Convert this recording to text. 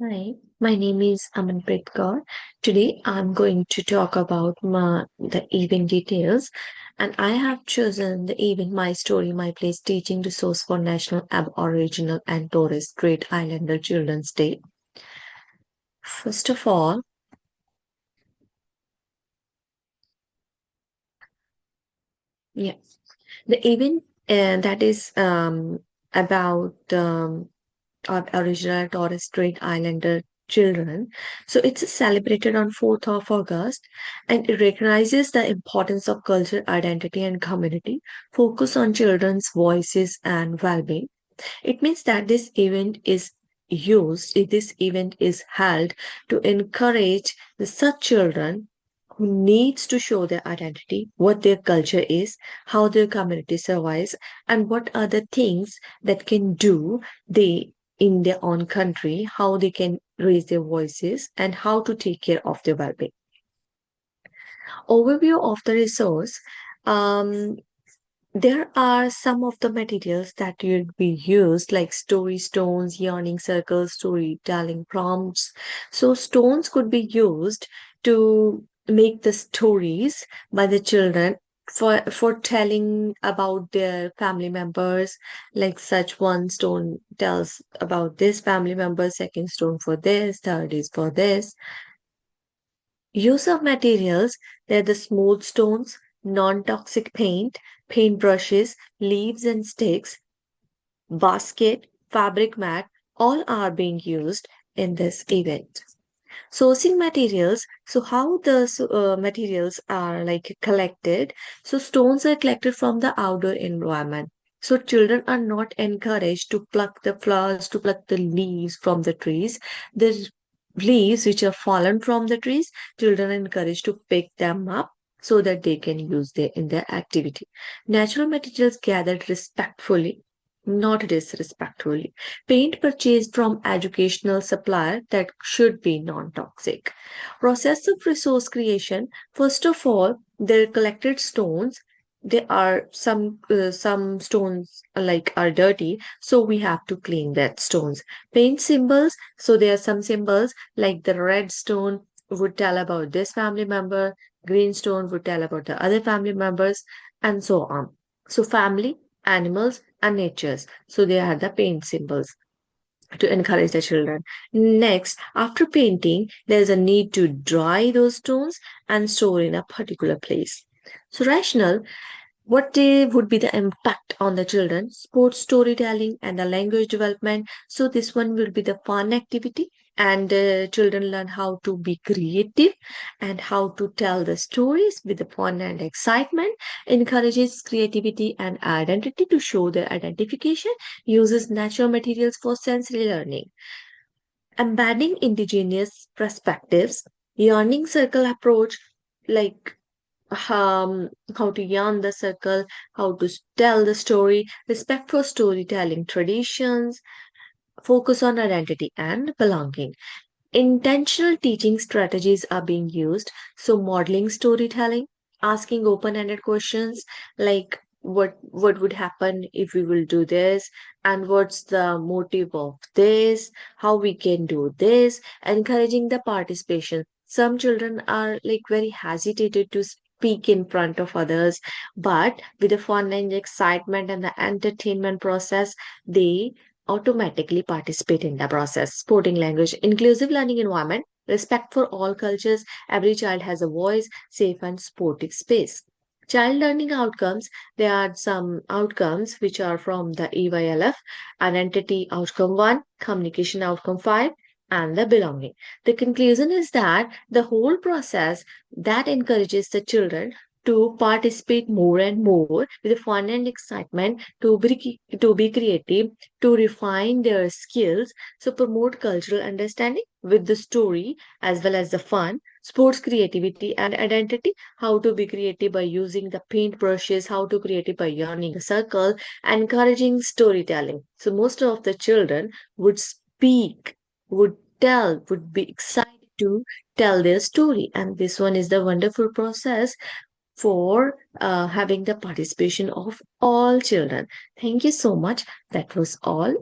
Hi, my name is Amanpreet Kaur. Today I'm going to talk about the event details, and I have chosen the event My Story, My Place teaching resource for National Aboriginal and Torres Strait Islander Children's Day. First of all, yeah, the event that is about Aboriginal Torres Strait Islander children. So it's celebrated on 4th of August and it recognizes the importance of culture, identity, and community, focus on children's voices and well-being. It means that this event is held to encourage such children who needs to show their identity, what their culture is, how their community survives, and what are the things that can do they in their own country, how they can raise their voices, and how to take care of their well-being. Overview of the resource. Um, there are some of the materials that will be used, like story stones, yarning circles, storytelling prompts. So, stones could be used to make the stories by the children for telling about their family members. Like such one stone tells about this family member, second stone for this, third is for this. Use of materials, they're the smooth stones, non-toxic paint, paint brushes, leaves and sticks, basket, fabric mat, all are being used in this event. Sourcing materials, so how the materials are like collected. So stones are collected from the outdoor environment. So children are not encouraged to pluck the flowers, to pluck the leaves from the trees. The leaves which are fallen from the trees, children are encouraged to pick them up so that they can use them in their activity. Natural materials gathered respectfully, not disrespectfully. Paint purchased from educational supplier that should be non-toxic. Process of resource creation. First of all, the collected stones. There are some stones like are dirty, so we have to clean that stones. Paint symbols. So there are some symbols like the red stone would tell about this family member, green stone would tell about the other family members, and so on. So family, animals, and natures. So they are the paint symbols to encourage the children. Next, after painting, there's a need to dry those stones and store in a particular place. So rational, what would be the impact on the children? Sports storytelling and the language development. So this one will be the fun activity, and children learn how to be creative and how to tell the stories with the fun and excitement. Encourages creativity and identity to show their identification. Uses natural materials for sensory learning. Embedding indigenous perspectives. Yarning circle approach, like how to yarn the circle, how to tell the story, respect for storytelling traditions, focus on identity and belonging. Intentional teaching strategies are being used. So modeling storytelling, asking open-ended questions like what would happen if we will do this, and what's the motive of this, how we can do this, encouraging the participation. Some children are like very hesitated to speak in front of others, but with the fun and excitement and the entertainment process, they automatically participate in the process. Sporting language, inclusive learning environment, respect for all cultures. Every child has a voice, safe and sportive space. Child learning outcomes, there are some outcomes which are from the EYLF, identity outcome 1, communication outcome 5, and the belonging. The conclusion is that the whole process that encourages the children to participate more and more with fun and excitement, to be creative, to refine their skills, so promote cultural understanding with the story as well as the fun, sports creativity and identity, how to be creative by using the paint brushes, how to creative by yarning a circle, encouraging storytelling. So most of the children would speak, would tell, would be excited to tell their story. And this one is the wonderful process for having the participation of all children. Thank you so much. That was all.